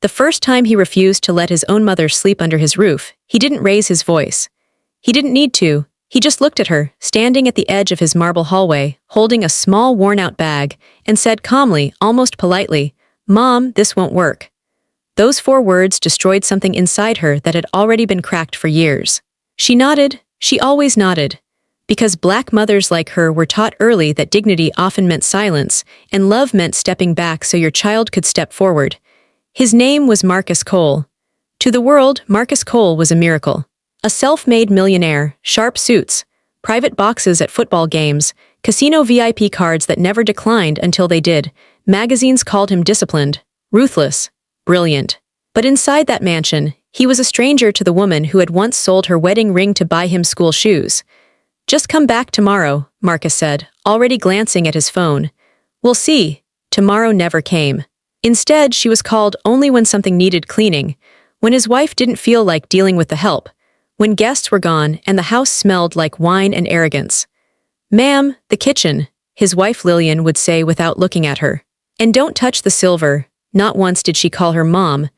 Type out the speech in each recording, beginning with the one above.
The first time he refused to let his own mother sleep under his roof, he didn't raise his voice. He didn't need to. He just looked at her, standing at the edge of his marble hallway, holding a small worn-out bag, and said calmly, almost politely, "Mom, this won't work." Those 4 words destroyed something inside her that had already been cracked for years. She nodded. She always nodded. Because Black mothers like her were taught early that dignity often meant silence, and love meant stepping back so your child could step forward. His name was Marcus Cole. To the world, Marcus Cole was a miracle. A self-made millionaire, sharp suits, private boxes at football games, casino VIP cards that never declined until they did. Magazines called him disciplined, ruthless, brilliant. But inside that mansion, he was a stranger to the woman who had once sold her wedding ring to buy him school shoes. "Just come back tomorrow," Marcus said, already glancing at his phone. "We'll see." Tomorrow never came. Instead, she was called only when something needed cleaning, when his wife didn't feel like dealing with the help, when guests were gone and the house smelled like wine and arrogance. "Ma'am, the kitchen," his wife Lillian would say without looking at her. "And don't touch the silver." Not once did she call her mom.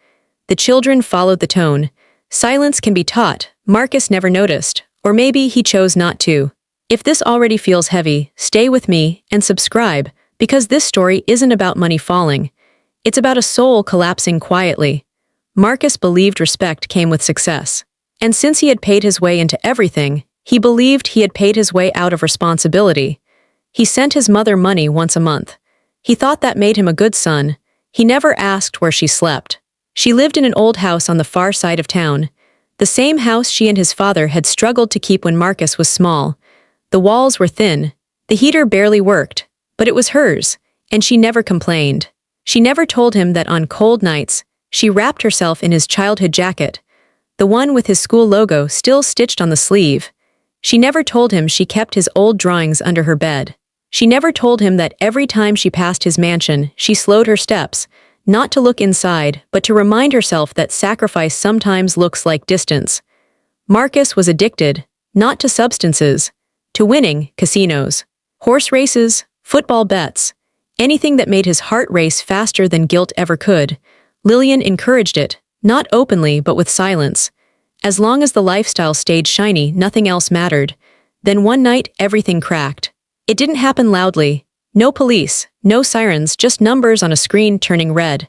The children followed the tone. Silence can be taught. Marcus never noticed, or maybe he chose not to. If this already feels heavy, stay with me and subscribe, because this story isn't about money falling. It's about a soul collapsing quietly. Marcus believed respect came with success. And since he had paid his way into everything, he believed he had paid his way out of responsibility. He sent his mother money once a month. He thought that made him a good son. He never asked where she slept. She lived in an old house on the far side of town. The same house she and his father had struggled to keep when Marcus was small. The walls were thin. The heater barely worked. But it was hers, and she never complained. She never told him that on cold nights, she wrapped herself in his childhood jacket, the one with his school logo still stitched on the sleeve. She never told him she kept his old drawings under her bed. She never told him that every time she passed his mansion, she slowed her steps, not to look inside, but to remind herself that sacrifice sometimes looks like distance. Marcus was addicted, not to substances, to winning, casinos, horse races, football bets, anything that made his heart race faster than guilt ever could. Lillian encouraged it, not openly but with silence. As long as the lifestyle stayed shiny, nothing else mattered. Then one night, everything cracked. It didn't happen loudly. No police, no sirens, just numbers on a screen turning red.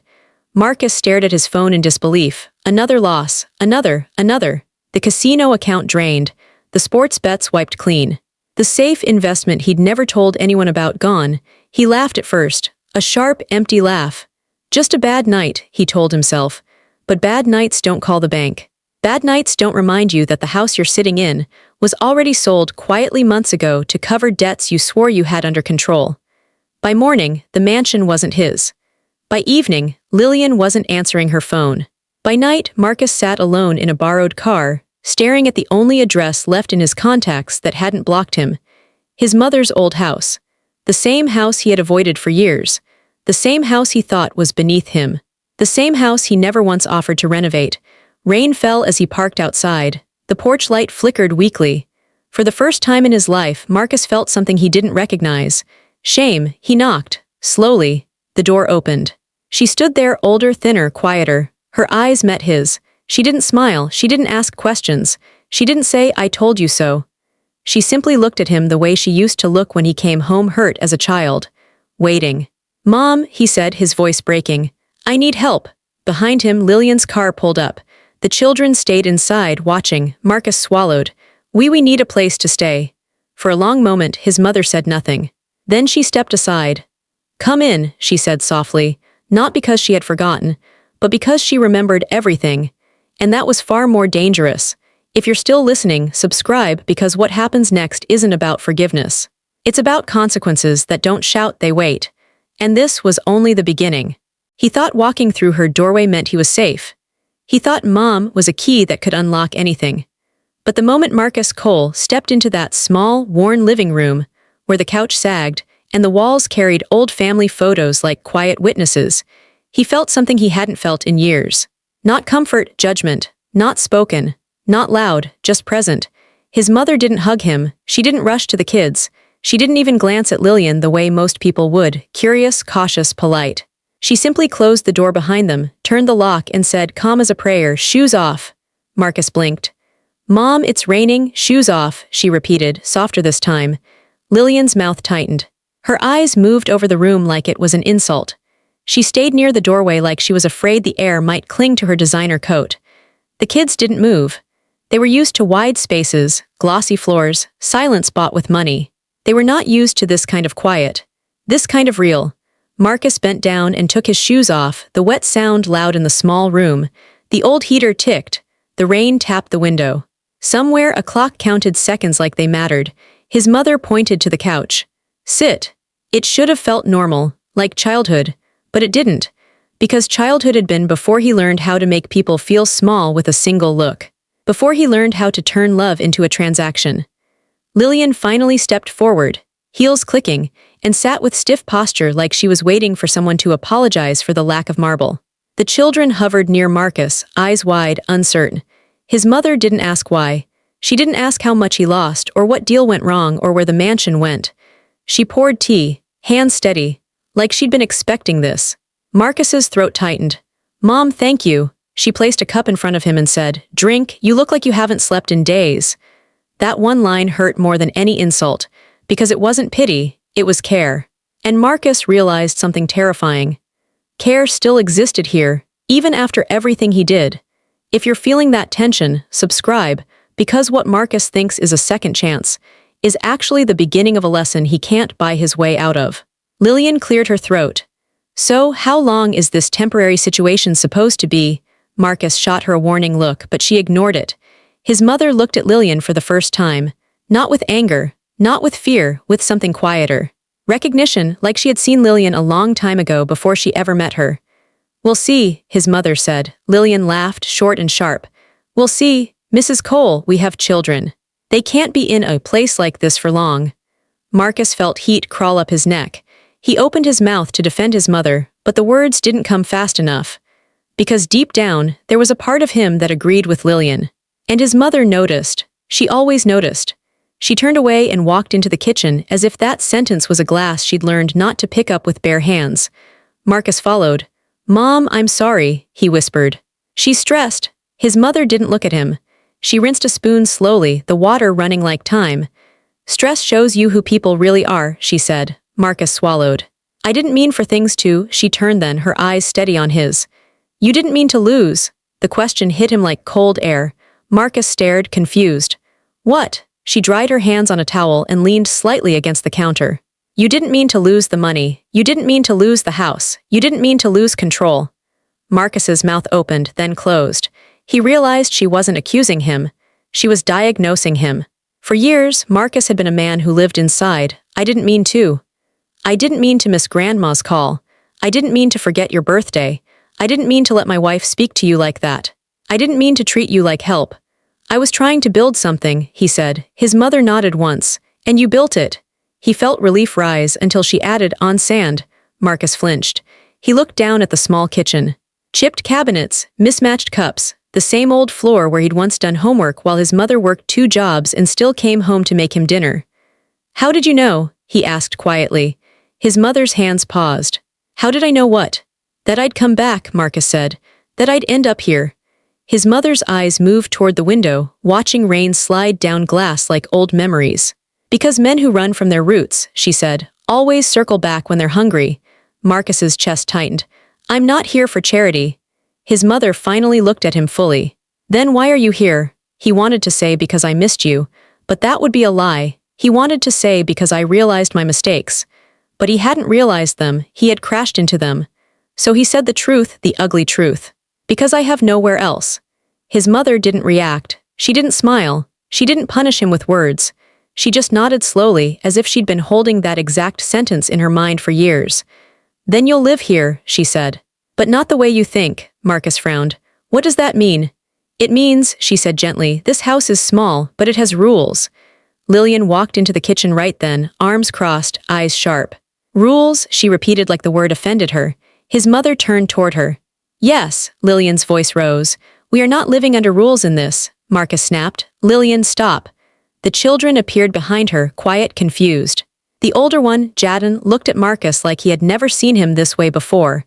Marcus stared at his phone in disbelief. Another loss, another. The casino account drained. The sports bets wiped clean. The safe investment he'd never told anyone about gone. He laughed at first, a sharp, empty laugh. Just a bad night, he told himself. But bad nights don't call the bank. Bad nights don't remind you that the house you're sitting in was already sold quietly months ago to cover debts you swore you had under control. By morning, the mansion wasn't his. By evening, Lillian wasn't answering her phone. By night, Marcus sat alone in a borrowed car, staring at the only address left in his contacts that hadn't blocked him. His mother's old house. The same house he had avoided for years. The same house he thought was beneath him. The same house he never once offered to renovate. Rain fell as he parked outside. The porch light flickered weakly. For the first time in his life, Marcus felt something he didn't recognize. Shame. He knocked. Slowly. The door opened. She stood there, older, thinner, quieter. Her eyes met his. She didn't smile. She didn't ask questions. She didn't say, "I told you so." She simply looked at him the way she used to look when he came home hurt as a child. Waiting. "Mom," he said, his voice breaking. "I need help." Behind him, Lillian's car pulled up. The children stayed inside, watching. Marcus swallowed. We need a place to stay." For a long moment, his mother said nothing. Then she stepped aside. "Come in," she said softly, not because she had forgotten, but because she remembered everything. And that was far more dangerous. If you're still listening, subscribe, because what happens next isn't about forgiveness. It's about consequences that don't shout, they wait. And this was only the beginning. He thought walking through her doorway meant he was safe. He thought Mom was a key that could unlock anything. But the moment Marcus Cole stepped into that small, worn living room, where the couch sagged and the walls carried old family photos like quiet witnesses, he felt something he hadn't felt in years. Not comfort, judgment. Not spoken. Not loud, just present. His mother didn't hug him. She didn't rush to the kids. She didn't even glance at Lillian the way most people would, curious, cautious, polite. She simply closed the door behind them, turned the lock, and said, calm as a prayer, shoes off. Marcus blinked. Mom, it's raining, shoes off, she repeated, softer this time. Lillian's mouth tightened. Her eyes moved over the room like it was an insult. She stayed near the doorway like she was afraid the air might cling to her designer coat. The kids didn't move. They were used to wide spaces, glossy floors, silence bought with money. They were not used to this kind of quiet. This kind of real. Marcus bent down and took his shoes off, the wet sound loud in the small room. The old heater ticked. The rain tapped the window. Somewhere a clock counted seconds like they mattered. His mother pointed to the couch. Sit. It should have felt normal, like childhood, but it didn't, because childhood had been before he learned how to make people feel small with a single look, before he learned how to turn love into a transaction. Lillian finally stepped forward, heels clicking, and sat with stiff posture like she was waiting for someone to apologize for the lack of marble. The children hovered near Marcus, eyes wide, uncertain. His mother didn't ask why. She didn't ask how much he lost, or what deal went wrong, or where the mansion went. She poured tea, hands steady, like she'd been expecting this. Marcus's throat tightened. Mom, thank you. She placed a cup in front of him and said, drink, you look like you haven't slept in days. That one line hurt more than any insult, because it wasn't pity, it was care. And Marcus realized something terrifying. Care still existed here, even after everything he did. If you're feeling that tension, subscribe, because what Marcus thinks is a second chance is actually the beginning of a lesson he can't buy his way out of. Lillian cleared her throat. So, how long is this temporary situation supposed to be? Marcus shot her a warning look, but she ignored it. His mother looked at Lillian for the first time, not with anger, not with fear, with something quieter. Recognition, like she had seen Lillian a long time ago before she ever met her. We'll see, his mother said. Lillian laughed, short and sharp. We'll see, Mrs. Cole, we have children. They can't be in a place like this for long. Marcus felt heat crawl up his neck. He opened his mouth to defend his mother, but the words didn't come fast enough. Because deep down, there was a part of him that agreed with Lillian. And his mother noticed. She always noticed. She turned away and walked into the kitchen as if that sentence was a glass she'd learned not to pick up with bare hands. Marcus followed. Mom, I'm sorry, he whispered. She's stressed. His mother didn't look at him. She rinsed a spoon slowly, the water running like time. Stress shows you who people really are, she said. Marcus swallowed. I didn't mean for things to, she turned then, her eyes steady on his. You didn't mean to lose. The question hit him like cold air. Marcus stared, confused. What? She dried her hands on a towel and leaned slightly against the counter. You didn't mean to lose the money. You didn't mean to lose the house. You didn't mean to lose control. Marcus's mouth opened, then closed. He realized she wasn't accusing him. She was diagnosing him. For years, Marcus had been a man who lived inside. I didn't mean to. I didn't mean to miss Grandma's call. I didn't mean to forget your birthday. I didn't mean to let my wife speak to you like that. I didn't mean to treat you like help. I was trying to build something, he said. His mother nodded once. And you built it. He felt relief rise until she added, on sand. Marcus flinched. He looked down at the small kitchen. Chipped cabinets, mismatched cups, the same old floor where he'd once done homework while his mother worked 2 jobs and still came home to make him dinner. How did you know? He asked quietly. His mother's hands paused. How did I know what? That I'd come back, Marcus said. That I'd end up here. His mother's eyes moved toward the window, watching rain slide down glass like old memories. Because men who run from their roots, she said, always circle back when they're hungry. Marcus's chest tightened. I'm not here for charity. His mother finally looked at him fully. Then why are you here? He wanted to say because I missed you, but that would be a lie. He wanted to say because I realized my mistakes. But he hadn't realized them, he had crashed into them. So he said the truth, the ugly truth. Because I have nowhere else. His mother didn't react. She didn't smile. She didn't punish him with words. She just nodded slowly, as if she'd been holding that exact sentence in her mind for years. Then you'll live here, she said. But not the way you think, Marcus frowned. What does that mean? It means, she said gently, this house is small, but it has rules. Lillian walked into the kitchen right then, arms crossed, eyes sharp. Rules, she repeated like the word offended her. His mother turned toward her. Yes, Lillian's voice rose. We are not living under rules in this, Marcus snapped. Lillian, stop. The children appeared behind her, quiet, confused. The older one, Jadon, looked at Marcus like he had never seen him this way before.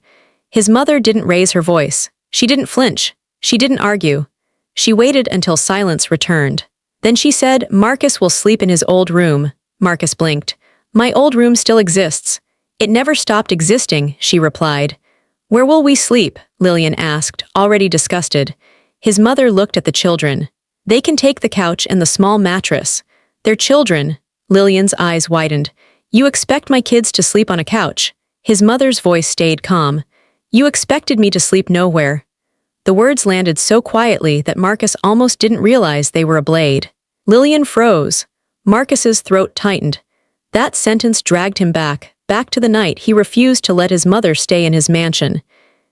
His mother didn't raise her voice. She didn't flinch. She didn't argue. She waited until silence returned. Then she said, "Marcus will sleep in his old room." Marcus blinked. "My old room still exists." "It never stopped existing," she replied. "Where will we sleep?" Lillian asked, already disgusted. His mother looked at the children. "They can take the couch and the small mattress. They're children." Lillian's eyes widened. "You expect my kids to sleep on a couch?" His mother's voice stayed calm. "You expected me to sleep nowhere." The words landed so quietly that Marcus almost didn't realize they were a blade. Lillian froze. Marcus's throat tightened. That sentence dragged him back to the night he refused to let his mother stay in his mansion.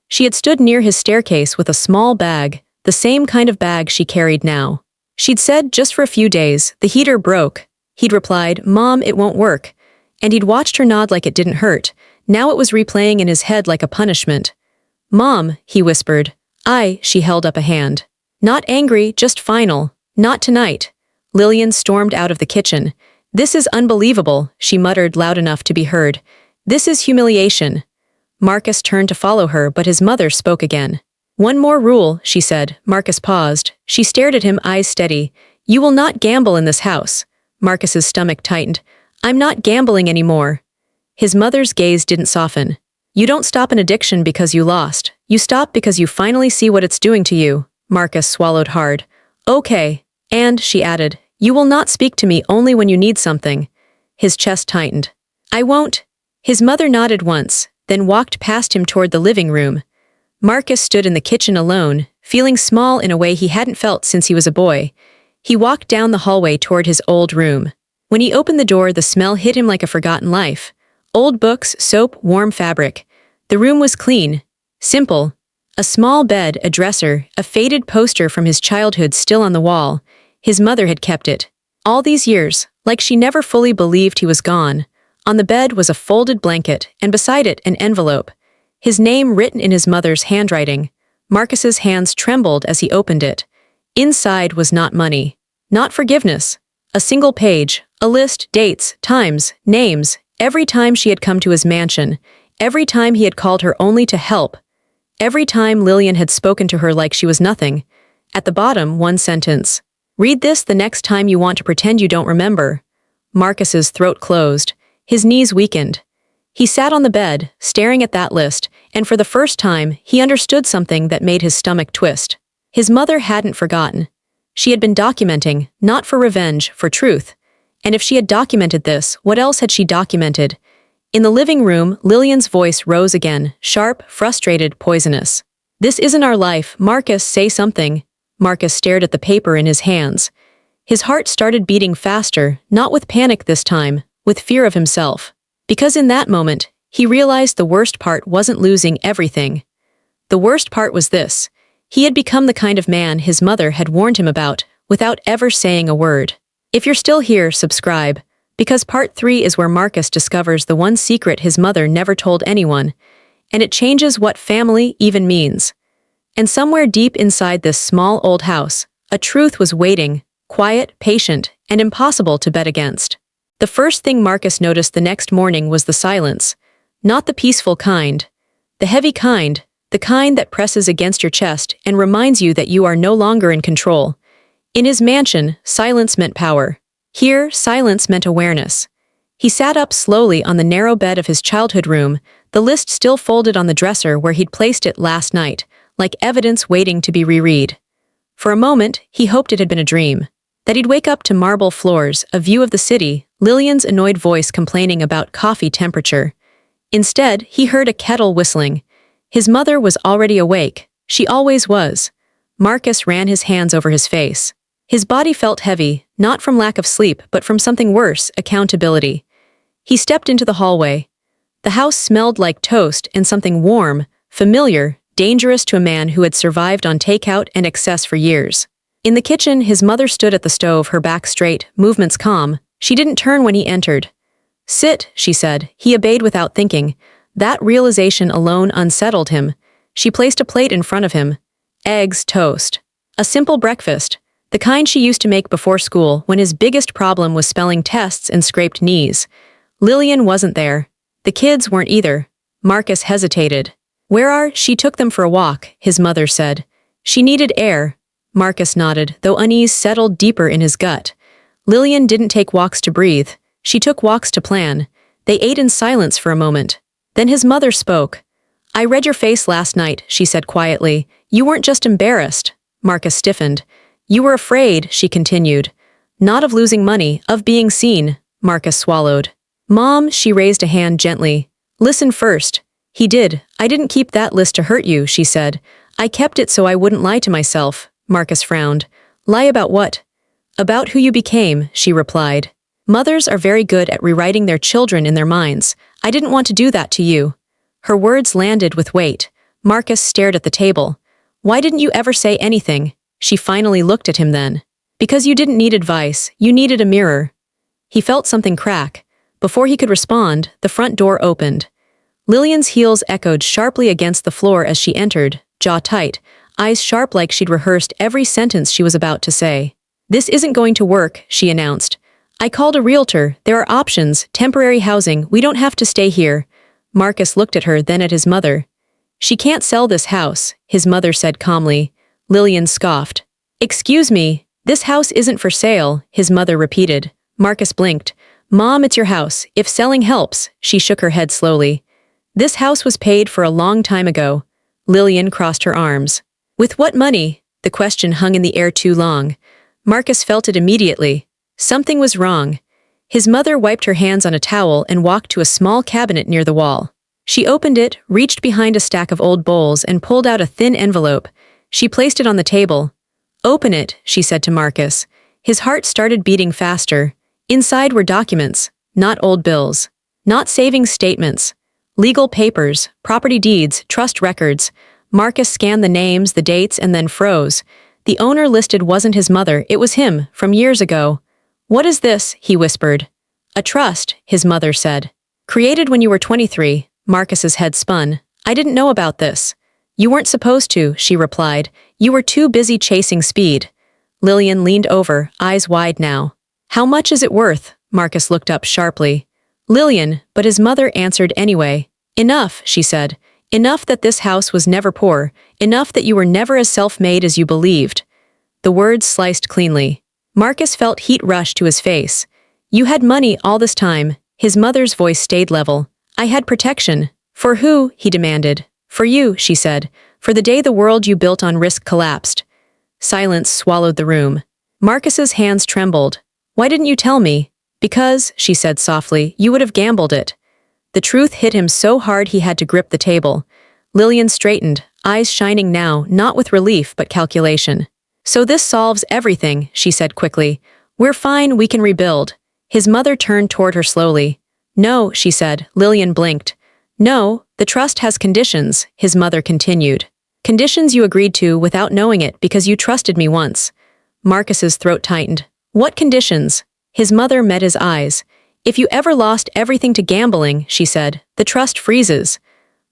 She had stood near his staircase with a small bag, the same kind of bag she carried now. She'd said, "Just for a few days, the heater broke." He'd replied, "Mom, it won't work." And he'd watched her nod like it didn't hurt. Now it was replaying in his head like a punishment. "Mom," he whispered. She held up a hand. "Not angry, just final. Not tonight." Lillian stormed out of the kitchen. "This is unbelievable," she muttered loud enough to be heard. "This is humiliation." Marcus turned to follow her, but his mother spoke again. "One more rule," she said. Marcus paused. She stared at him, eyes steady. "You will not gamble in this house." Marcus's stomach tightened. "I'm not gambling anymore." His mother's gaze didn't soften. "You don't stop an addiction because you lost. You stop because you finally see what it's doing to you." Marcus swallowed hard. "Okay." "And," she added, "you will not speak to me only when you need something." His chest tightened. "I won't." His mother nodded once, then walked past him toward the living room. Marcus stood in the kitchen alone, feeling small in a way he hadn't felt since he was a boy. He walked down the hallway toward his old room. When he opened the door, the smell hit him like a forgotten life. Old books, soap, warm fabric. The room was clean. Simple. A small bed, a dresser, a faded poster from his childhood still on the wall. His mother had kept it. All these years, like she never fully believed he was gone. On the bed was a folded blanket, and beside it an envelope. His name written in his mother's handwriting. Marcus's hands trembled as he opened it. Inside was not money. Not forgiveness. A single page, a list, dates, times, names, every time she had come to his mansion, every time he had called her only to help, every time Lillian had spoken to her like she was nothing. At the bottom, one sentence. "Read this the next time you want to pretend you don't remember." Marcus's throat closed. His knees weakened. He sat on the bed, staring at that list, and for the first time, he understood something that made his stomach twist. His mother hadn't forgotten. She had been documenting, not for revenge, for truth. And if she had documented this, what else had she documented? In the living room, Lillian's voice rose again, sharp, frustrated, poisonous. "This isn't our life, Marcus, say something." Marcus stared at the paper in his hands. His heart started beating faster, not with panic this time, with fear of himself. Because in that moment, he realized the worst part wasn't losing everything. The worst part was this. He had become the kind of man his mother had warned him about, without ever saying a word. If you're still here, subscribe, because part 3 is where Marcus discovers the one secret his mother never told anyone, and it changes what family even means. And somewhere deep inside this small old house, a truth was waiting, quiet, patient, and impossible to bet against. The first thing Marcus noticed the next morning was the silence. Not the peaceful kind. The heavy kind, the kind that presses against your chest and reminds you that you are no longer in control. In his mansion, silence meant power. Here, silence meant awareness. He sat up slowly on the narrow bed of his childhood room, the list still folded on the dresser where he'd placed it last night, like evidence waiting to be reread. For a moment, he hoped it had been a dream. That he'd wake up to marble floors, a view of the city, Lillian's annoyed voice complaining about coffee temperature. Instead, he heard a kettle whistling. His mother was already awake. She always was. Marcus ran his hands over his face. His body felt heavy, not from lack of sleep, but from something worse, accountability. He stepped into the hallway. The house smelled like toast and something warm, familiar, dangerous to a man who had survived on takeout and excess for years. In the kitchen, his mother stood at the stove, her back straight, movements calm. She didn't turn when he entered. "Sit," she said. He obeyed without thinking. That realization alone unsettled him. She placed a plate in front of him. Eggs, toast. A simple breakfast. The kind she used to make before school when his biggest problem was spelling tests and scraped knees. Lillian wasn't there. The kids weren't either. Marcus hesitated. She took them for a walk, his mother said. She needed air. Marcus nodded, though unease settled deeper in his gut. Lillian didn't take walks to breathe. She took walks to plan. They ate in silence for a moment. Then his mother spoke. I read your face last night, she said quietly. You weren't just embarrassed. Marcus stiffened. You were afraid, she continued. Not of losing money, of being seen. Marcus swallowed. Mom, she raised a hand gently. Listen first. He did. I didn't keep that list to hurt you, she said. I kept it so I wouldn't lie to myself. Marcus frowned. Lie about what? About who you became, she replied. Mothers are very good at rewriting their children in their minds. I didn't want to do that to you. Her words landed with weight. Marcus stared at the table. Why didn't you ever say anything? She finally looked at him then. Because you didn't need advice, you needed a mirror. He felt something crack. Before he could respond, the front door opened. Lillian's heels echoed sharply against the floor as she entered, jaw tight, eyes sharp like she'd rehearsed every sentence she was about to say. This isn't going to work, she announced. I called a realtor. There are options, temporary housing. We don't have to stay here. Marcus looked at her, then at his mother. She can't sell this house, his mother said calmly. Lillian scoffed. Excuse me, this house isn't for sale, his mother repeated. Marcus blinked. Mom, it's your house. If selling helps, she shook her head slowly. This house was paid for a long time ago. Lillian crossed her arms. With what money? The question hung in the air too long. Marcus felt it immediately. Something was wrong. His mother wiped her hands on a towel and walked to a small cabinet near the wall. She opened it, reached behind a stack of old bowls and pulled out a thin envelope. She placed it on the table. Open it, she said to Marcus. His heart started beating faster. Inside were documents, not old bills, not savings statements. Legal papers, property deeds, trust records. Marcus scanned the names, the dates, and then froze. The owner listed wasn't his mother, it was him, from years ago. What is this? He whispered. A trust, his mother said. Created when you were 23, Marcus's head spun. I didn't know about this. You weren't supposed to, she replied. You were too busy chasing speed. Lillian leaned over, eyes wide now. How much is it worth? Marcus looked up sharply. Lillian, but his mother answered anyway. Enough, she said. Enough that this house was never poor. Enough that you were never as self-made as you believed. The words sliced cleanly. Marcus felt heat rush to his face. You had money all this time. His mother's voice stayed level. I had protection. For who? He demanded. For you, she said. For the day the world you built on risk collapsed. Silence swallowed the room. Marcus's hands trembled. Why didn't you tell me? Because, she said softly, you would have gambled it. The truth hit him so hard he had to grip the table. Lillian straightened, eyes shining now, not with relief but calculation. So this solves everything, she said quickly. We're fine, we can rebuild. His mother turned toward her slowly. No, she said. Lillian blinked. No, the trust has conditions, his mother continued. Conditions you agreed to without knowing it because you trusted me once. Marcus's throat tightened. What conditions? His mother met his eyes. If you ever lost everything to gambling, she said, the trust freezes.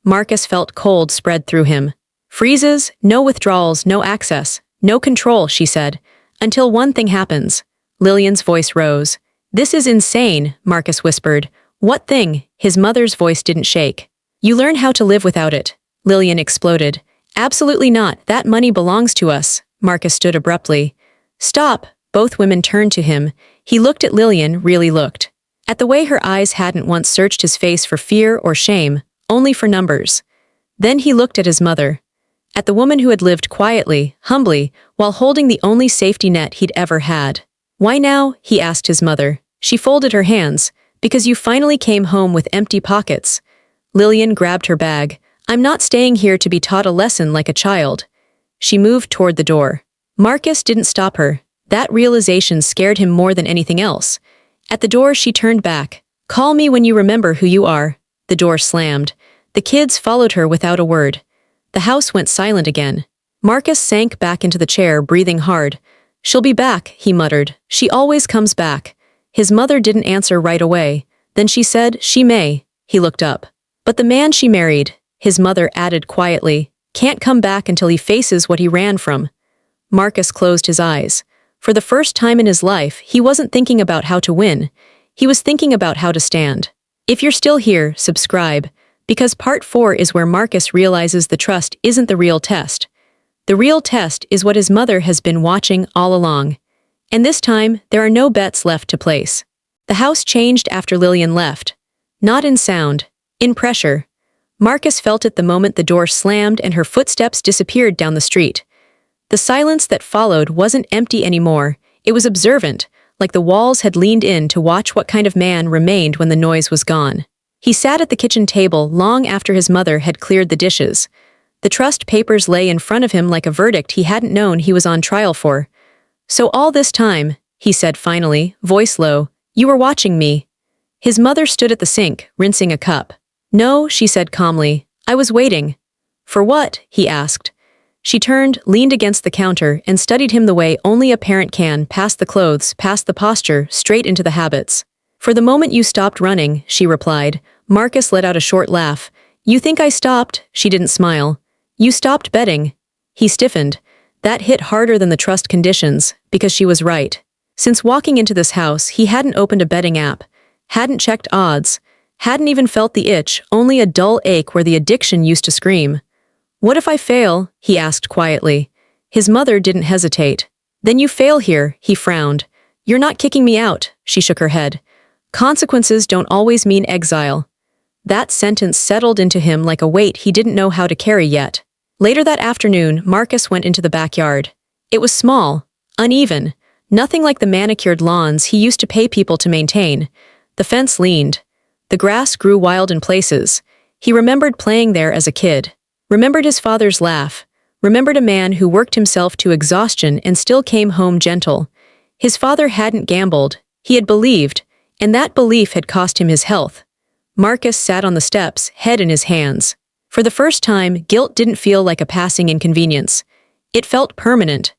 Marcus felt cold spread through him. Freezes, no withdrawals, no access, no control, she said. Until one thing happens. Lillian's voice rose. This is insane, Marcus whispered. What thing? His mother's voice didn't shake. You learn how to live without it. Lillian exploded. Absolutely not, that money belongs to us. Marcus stood abruptly. Stop. Both women turned to him. He looked at Lillian, really looked. At the way her eyes hadn't once searched his face for fear or shame, only for numbers. Then he looked at his mother. At the woman who had lived quietly, humbly, while holding the only safety net he'd ever had. Why now? He asked his mother. She folded her hands. Because you finally came home with empty pockets. Lillian grabbed her bag. I'm not staying here to be taught a lesson like a child. She moved toward the door. Marcus didn't stop her. That realization scared him more than anything else. At the door she turned back. Call me when you remember who you are. The door slammed. The kids followed her without a word. The house went silent again. Marcus sank back into the chair, breathing hard. She'll be back, he muttered. She always comes back. His mother didn't answer right away. Then she said, she may. He looked up. But the man she married, his mother added quietly, can't come back until he faces what he ran from. Marcus closed his eyes. For the first time in his life, he wasn't thinking about how to win. He was thinking about how to stand. If you're still here, subscribe. Because part 4 is where Marcus realizes the trust isn't the real test. The real test is what his mother has been watching all along. And this time, there are no bets left to place. The house changed after Lillian left. Not in sound, in pressure. Marcus felt it the moment the door slammed and her footsteps disappeared down the street. The silence that followed wasn't empty anymore, it was observant, like the walls had leaned in to watch what kind of man remained when the noise was gone. He sat at the kitchen table long after his mother had cleared the dishes. The trust papers lay in front of him like a verdict he hadn't known he was on trial for. "So all this time," he said finally, voice low, "you were watching me." His mother stood at the sink, rinsing a cup. "No," she said calmly, "I was waiting." "For what?" he asked. She turned, leaned against the counter, and studied him the way only a parent can, past the clothes, past the posture, straight into the habits. "For the moment you stopped running," she replied. Marcus let out a short laugh. "You think I stopped?" She didn't smile. "You stopped betting." He stiffened. That hit harder than the trust conditions, because she was right. Since walking into this house, he hadn't opened a betting app, hadn't checked odds, hadn't even felt the itch, only a dull ache where the addiction used to scream. "What if I fail?" he asked quietly. His mother didn't hesitate. "Then you fail here," he frowned. "You're not kicking me out," she shook her head. "Consequences don't always mean exile." That sentence settled into him like a weight he didn't know how to carry yet. Later that afternoon, Marcus went into the backyard. It was small, uneven, nothing like the manicured lawns he used to pay people to maintain. The fence leaned. The grass grew wild in places. He remembered playing there as a kid. Remembered his father's laugh. Remembered a man who worked himself to exhaustion and still came home gentle. His father hadn't gambled. He had believed, and that belief had cost him his health. Marcus sat on the steps, head in his hands. For the first time, guilt didn't feel like a passing inconvenience. It felt permanent.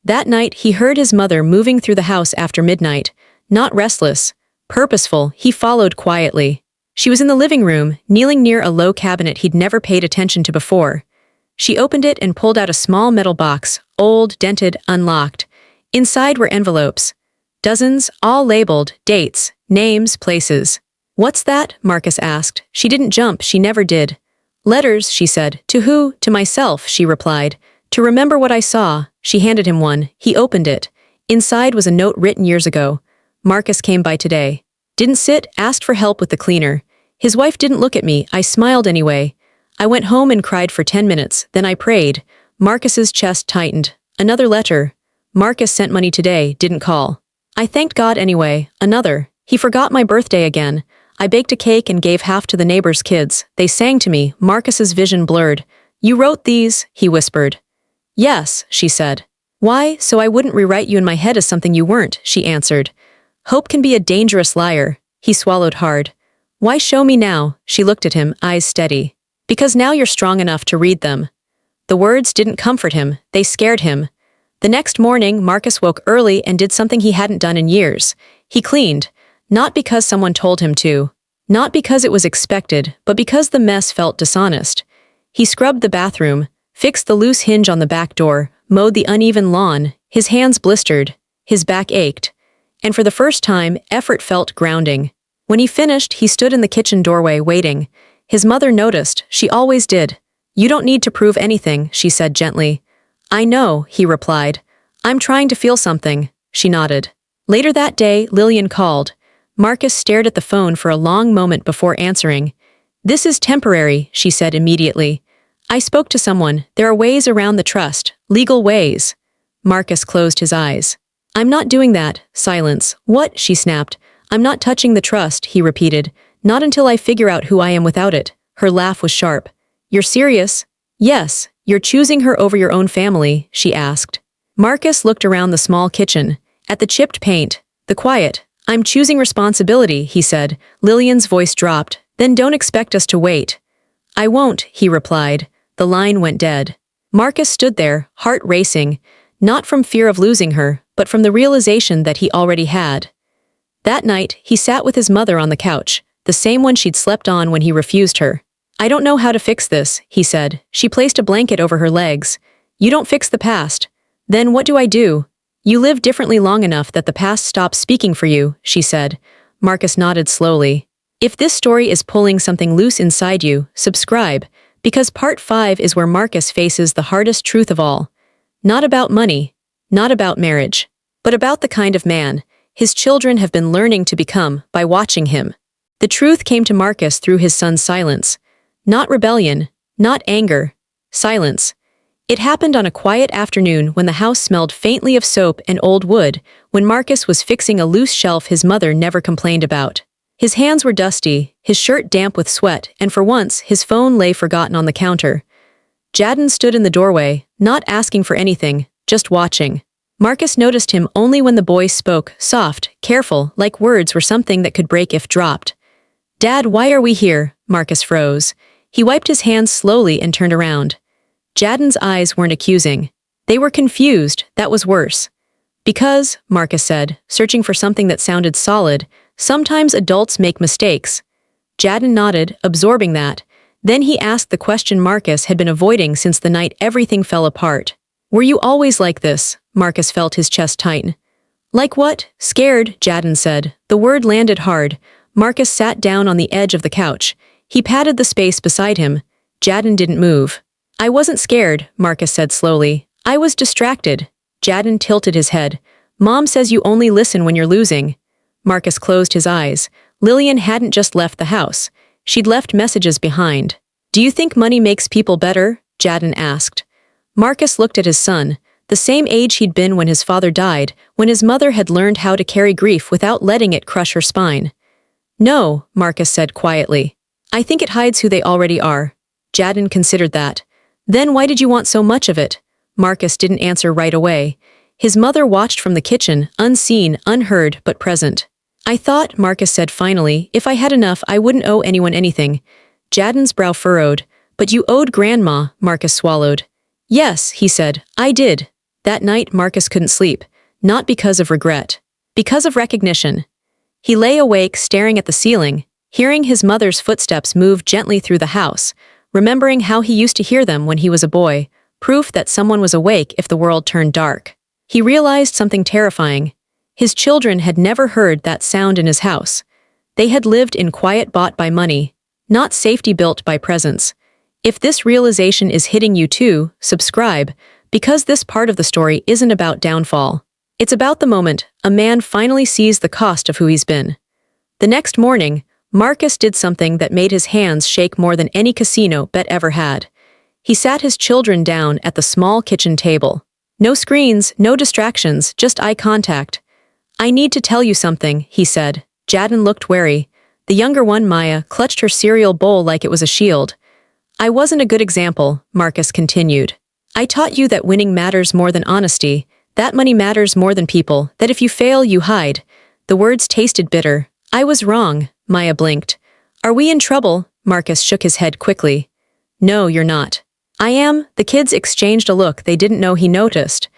That night, he heard his mother moving through the house after midnight. Not restless, purposeful, he followed quietly. She was in the living room, kneeling near a low cabinet he'd never paid attention to before. She opened it and pulled out a small metal box, old, dented, unlocked. Inside were envelopes. Dozens, all labeled, dates, names, places. "What's that?" Marcus asked. She didn't jump, she never did. "Letters," she said. "To who?" "To myself," she replied. "To remember what I saw." She handed him one. He opened it. Inside was a note written years ago. "Marcus came by today. Didn't sit, asked for help with the cleaner. His wife didn't look at me, I smiled anyway. I went home and cried for 10 minutes, then I prayed." Marcus's chest tightened. Another letter. "Marcus sent money today, didn't call. I thanked God anyway." Another. "He forgot my birthday again. I baked a cake and gave half to the neighbors' kids. They sang to me." Marcus's vision blurred. "You wrote these?" he whispered. "Yes," she said. "Why? So I wouldn't rewrite you in my head as something you weren't," she answered. "Hope can be a dangerous liar." He swallowed hard. "Why show me now?" She looked at him, eyes steady. "Because now you're strong enough to read them." The words didn't comfort him, they scared him. The next morning, Marcus woke early and did something he hadn't done in years. He cleaned. Not because someone told him to. Not because it was expected, but because the mess felt dishonest. He scrubbed the bathroom, fixed the loose hinge on the back door, mowed the uneven lawn. His hands blistered. His back ached. And for the first time, effort felt grounding. When he finished, he stood in the kitchen doorway waiting. His mother noticed. She always did. "You don't need to prove anything," she said gently. "I know," he replied. "I'm trying to feel something." She nodded. Later that day, Lillian called. Marcus stared at the phone for a long moment before answering. "This is temporary," she said immediately. "I spoke to someone. There are ways around the trust, legal ways." Marcus closed his eyes. "I'm not doing that." Silence. "What?" she snapped. "I'm not touching the trust," he repeated. "Not until I figure out who I am without it." Her laugh was sharp. "You're serious?" "Yes. You're choosing her over your own family?" she asked. Marcus looked around the small kitchen, at the chipped paint, the quiet. "I'm choosing responsibility," he said. Lillian's voice dropped. "Then don't expect us to wait." "I won't," he replied. The line went dead. Marcus stood there, heart racing, not from fear of losing her, but from the realization that he already had. That night, he sat with his mother on the couch, the same one she'd slept on when he refused her. "I don't know how to fix this," he said. She placed a blanket over her legs. "You don't fix the past." "Then what do I do?" "You live differently long enough that the past stops speaking for you," she said. Marcus nodded slowly. If this story is pulling something loose inside you, subscribe, because part 5 is where Marcus faces the hardest truth of all. Not about money, not about marriage, but about the kind of man his children have been learning to become by watching him. The truth came to Marcus through his son's silence. Not rebellion, not anger, silence. It happened on a quiet afternoon when the house smelled faintly of soap and old wood, when Marcus was fixing a loose shelf his mother never complained about. His hands were dusty, his shirt damp with sweat, and for once, his phone lay forgotten on the counter. Jadon stood in the doorway, not asking for anything, just watching. Marcus noticed him only when the boy spoke, soft, careful, like words were something that could break if dropped. "Dad, why are we here?" Marcus froze. He wiped his hands slowly and turned around. Jadon's eyes weren't accusing. They were confused, that was worse. "Because," Marcus said, searching for something that sounded solid, "sometimes adults make mistakes." Jadon nodded, absorbing that. Then he asked the question Marcus had been avoiding since the night everything fell apart. "Were you always like this?" Marcus felt his chest tighten. "Like what?" "Scared," Jadon said. The word landed hard. Marcus sat down on the edge of the couch. He patted the space beside him. Jadon didn't move. "I wasn't scared," Marcus said slowly. "I was distracted." Jadon tilted his head. "Mom says you only listen when you're losing." Marcus closed his eyes. Lillian hadn't just left the house. She'd left messages behind. "Do you think money makes people better?" Jadon asked. Marcus looked at his son, the same age he'd been when his father died, when his mother had learned how to carry grief without letting it crush her spine. "No," Marcus said quietly. "I think it hides who they already are." Jadon considered that. "Then why did you want so much of it?" Marcus didn't answer right away. His mother watched from the kitchen, unseen, unheard, but present. "I thought," Marcus said finally, "if I had enough I wouldn't owe anyone anything." Jadon's brow furrowed. "But you owed Grandma," Marcus swallowed. "Yes," he said, "I did." That night Marcus couldn't sleep. Not because of regret. Because of recognition. He lay awake staring at the ceiling, hearing his mother's footsteps move gently through the house, remembering how he used to hear them when he was a boy, proof that someone was awake if the world turned dark. He realized something terrifying. His children had never heard that sound in his house. They had lived in quiet bought by money, not safety built by presence. If this realization is hitting you too, subscribe, because this part of the story isn't about downfall. It's about the moment a man finally sees the cost of who he's been. The next morning, Marcus did something that made his hands shake more than any casino bet ever had. He sat his children down at the small kitchen table. No screens, no distractions, just eye contact. "I need to tell you something," he said. Jadon looked wary. The younger one, Maya, clutched her cereal bowl like it was a shield. "I wasn't a good example," Marcus continued. "I taught you that winning matters more than honesty, that money matters more than people, that if you fail, you hide." The words tasted bitter. "I was wrong," Maya blinked. "Are we in trouble?" Marcus shook his head quickly. "No, you're not." "I am." The kids exchanged a look they didn't know he noticed.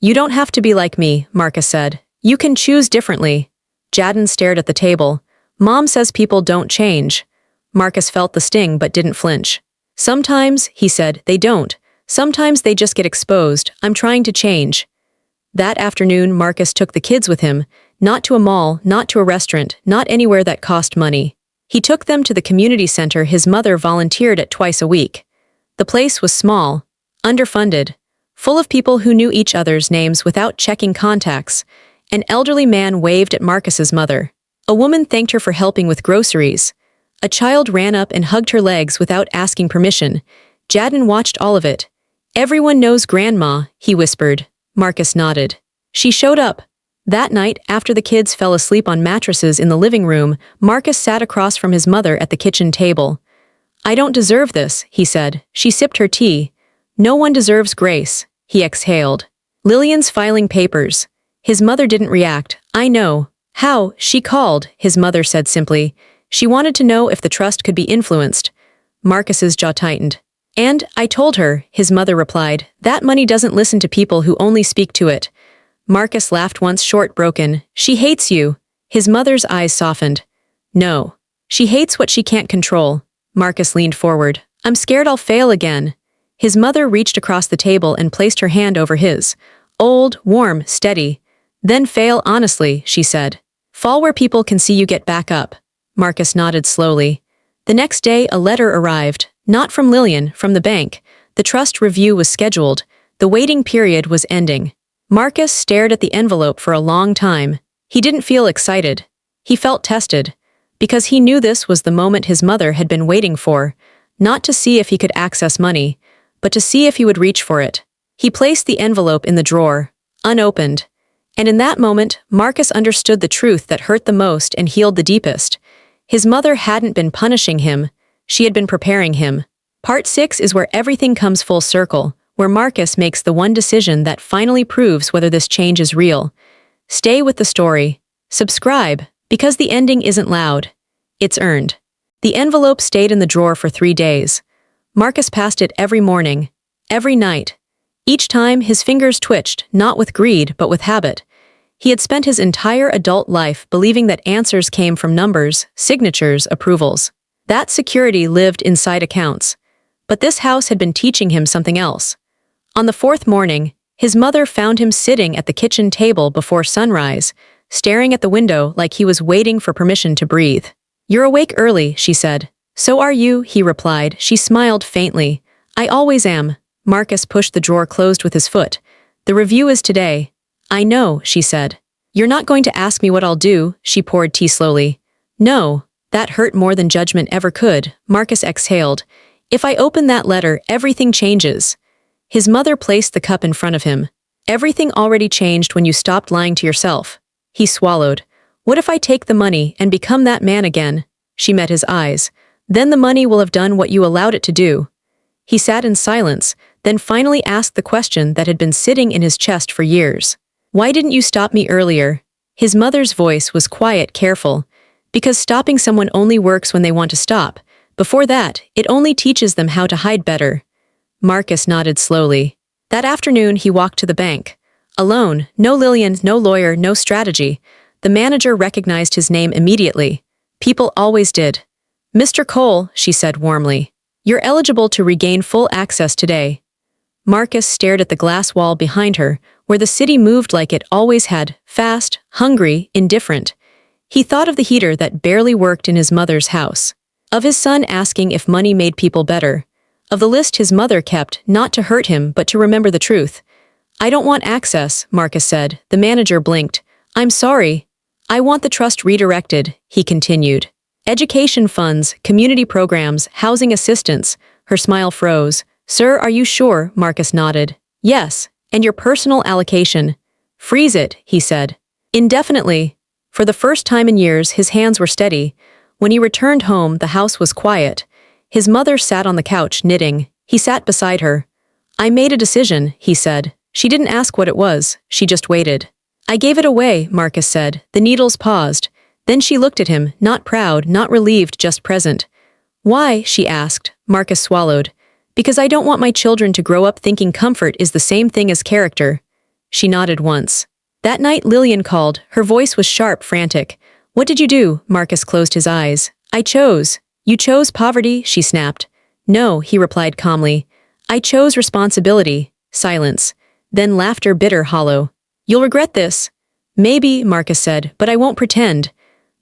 "You don't have to be like me," Marcus said. "You can choose differently." Jadon stared at the table. "Mom says people don't change." Marcus felt the sting but didn't flinch. "Sometimes," he said, "they don't. Sometimes they just get exposed. I'm trying to change." That afternoon, Marcus took the kids with him, not to a mall, not to a restaurant, not anywhere that cost money. He took them to the community center his mother volunteered at twice a week. The place was small, underfunded, full of people who knew each other's names without checking contacts. An elderly man waved at Marcus's mother. A woman thanked her for helping with groceries. A child ran up and hugged her legs without asking permission. Jadon watched all of it. "Everyone knows Grandma," he whispered. Marcus nodded. "She showed up." That night, after the kids fell asleep on mattresses in the living room, Marcus sat across from his mother at the kitchen table. "I don't deserve this," he said. She sipped her tea. "No one deserves grace," he exhaled. "Lillian's filing papers." His mother didn't react. "I know." "How?" "She called," his mother said simply. "She wanted to know if the trust could be influenced." Marcus's jaw tightened. "And I told her," his mother replied. "That money doesn't listen to people who only speak to it." Marcus laughed once short, broken. "She hates you." His mother's eyes softened. "No. She hates what she can't control." Marcus leaned forward. "I'm scared I'll fail again." His mother reached across the table and placed her hand over his. "Old, warm, steady." "Then fail honestly," she said. "Fall where people can see you get back up." Marcus nodded slowly. The next day, a letter arrived, not from Lillian, from the bank. The trust review was scheduled. The waiting period was ending. Marcus stared at the envelope for a long time. He didn't feel excited. He felt tested, because he knew this was the moment his mother had been waiting for, not to see if he could access money, but to see if he would reach for it. He placed the envelope in the drawer, unopened. And in that moment, Marcus understood the truth that hurt the most and healed the deepest. His mother hadn't been punishing him, she had been preparing him. Part 6 is where everything comes full circle, where Marcus makes the one decision that finally proves whether this change is real. Stay with the story. Subscribe, because the ending isn't loud. It's earned. The envelope stayed in the drawer for 3 days. Marcus passed it every morning, every night. Each time, his fingers twitched, not with greed, but with habit. He had spent his entire adult life believing that answers came from numbers, signatures, approvals. That security lived inside accounts. But this house had been teaching him something else. On the 4th morning, his mother found him sitting at the kitchen table before sunrise, staring at the window like he was waiting for permission to breathe. "You're awake early," she said. "So are you," he replied. She smiled faintly. "I always am." Marcus pushed the drawer closed with his foot. "The review is today." "I know," she said. "You're not going to ask me what I'll do," she poured tea slowly. "No." That hurt more than judgment ever could. Marcus exhaled. "If I open that letter, everything changes." His mother placed the cup in front of him. "Everything already changed when you stopped lying to yourself." He swallowed. "What if I take the money and become that man again?" She met his eyes. "Then the money will have done what you allowed it to do." He sat in silence, then finally asked the question that had been sitting in his chest for years. "Why didn't you stop me earlier?" His mother's voice was quiet, careful. "Because stopping someone only works when they want to stop. Before that, it only teaches them how to hide better." Marcus nodded slowly. That afternoon, he walked to the bank. Alone, no Lillian, no lawyer, no strategy. The manager recognized his name immediately. People always did. "Mr. Cole," she said warmly. "You're eligible to regain full access today." Marcus stared at the glass wall behind her, where the city moved like it always had, fast, hungry, indifferent. He thought of the heater that barely worked in his mother's house. Of his son asking if money made people better. Of the list his mother kept, not to hurt him but to remember the truth. "I don't want access," Marcus said. The manager blinked. "I'm sorry. I want the trust redirected," he continued. "Education funds, community programs, housing assistance." Her smile froze. "Sir, are you sure?" Marcus nodded. "Yes, and your personal allocation." "Freeze it," he said. "Indefinitely." For the first time in years, his hands were steady. When he returned home, the house was quiet. His mother sat on the couch, knitting. He sat beside her. "I made a decision," he said. She didn't ask what it was, she just waited. "I gave it away," Marcus said. The needles paused. Then she looked at him, not proud, not relieved, just present. "Why?" she asked. Marcus swallowed. "Because I don't want my children to grow up thinking comfort is the same thing as character." She nodded once. That night Lillian called. Her voice was sharp, frantic. "What did you do?" Marcus closed his eyes. "I chose." "You chose poverty?" she snapped. "No," he replied calmly. "I chose responsibility." Silence. Then laughter, bitter, hollow. "You'll regret this." "Maybe," Marcus said, "but I won't pretend."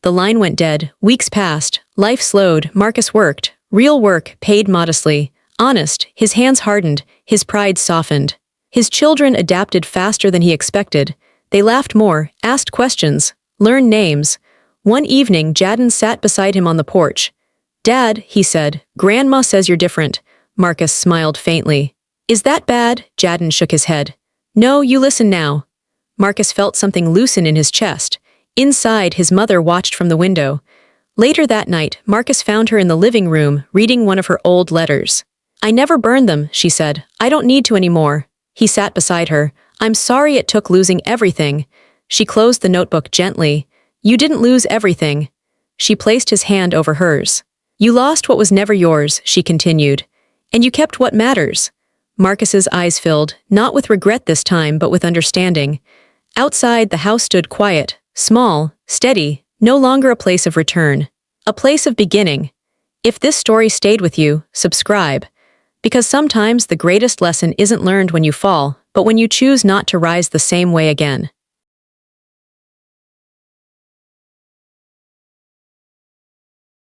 The line went dead. Weeks passed. Life slowed. Marcus worked. Real work, paid modestly. Honest. His hands hardened. His pride softened. His children adapted faster than he expected. They laughed more, asked questions, learned names. One evening, Jadon sat beside him on the porch. "Dad," he said, "Grandma says you're different." Marcus smiled faintly. "Is that bad?" Jadon shook his head. "No, you listen now." Marcus felt something loosen in his chest. Inside, his mother watched from the window. Later that night, Marcus found her in the living room, reading one of her old letters. "I never burned them," she said. "I don't need to anymore." He sat beside her. "I'm sorry it took losing everything." She closed the notebook gently. "You didn't lose everything." She placed his hand over hers. "You lost what was never yours," she continued. "And you kept what matters." Marcus's eyes filled, not with regret this time but with understanding. Outside, the house stood quiet, small, steady, no longer a place of return. A place of beginning. If this story stayed with you, subscribe. Because sometimes the greatest lesson isn't learned when you fall, but when you choose not to rise the same way again.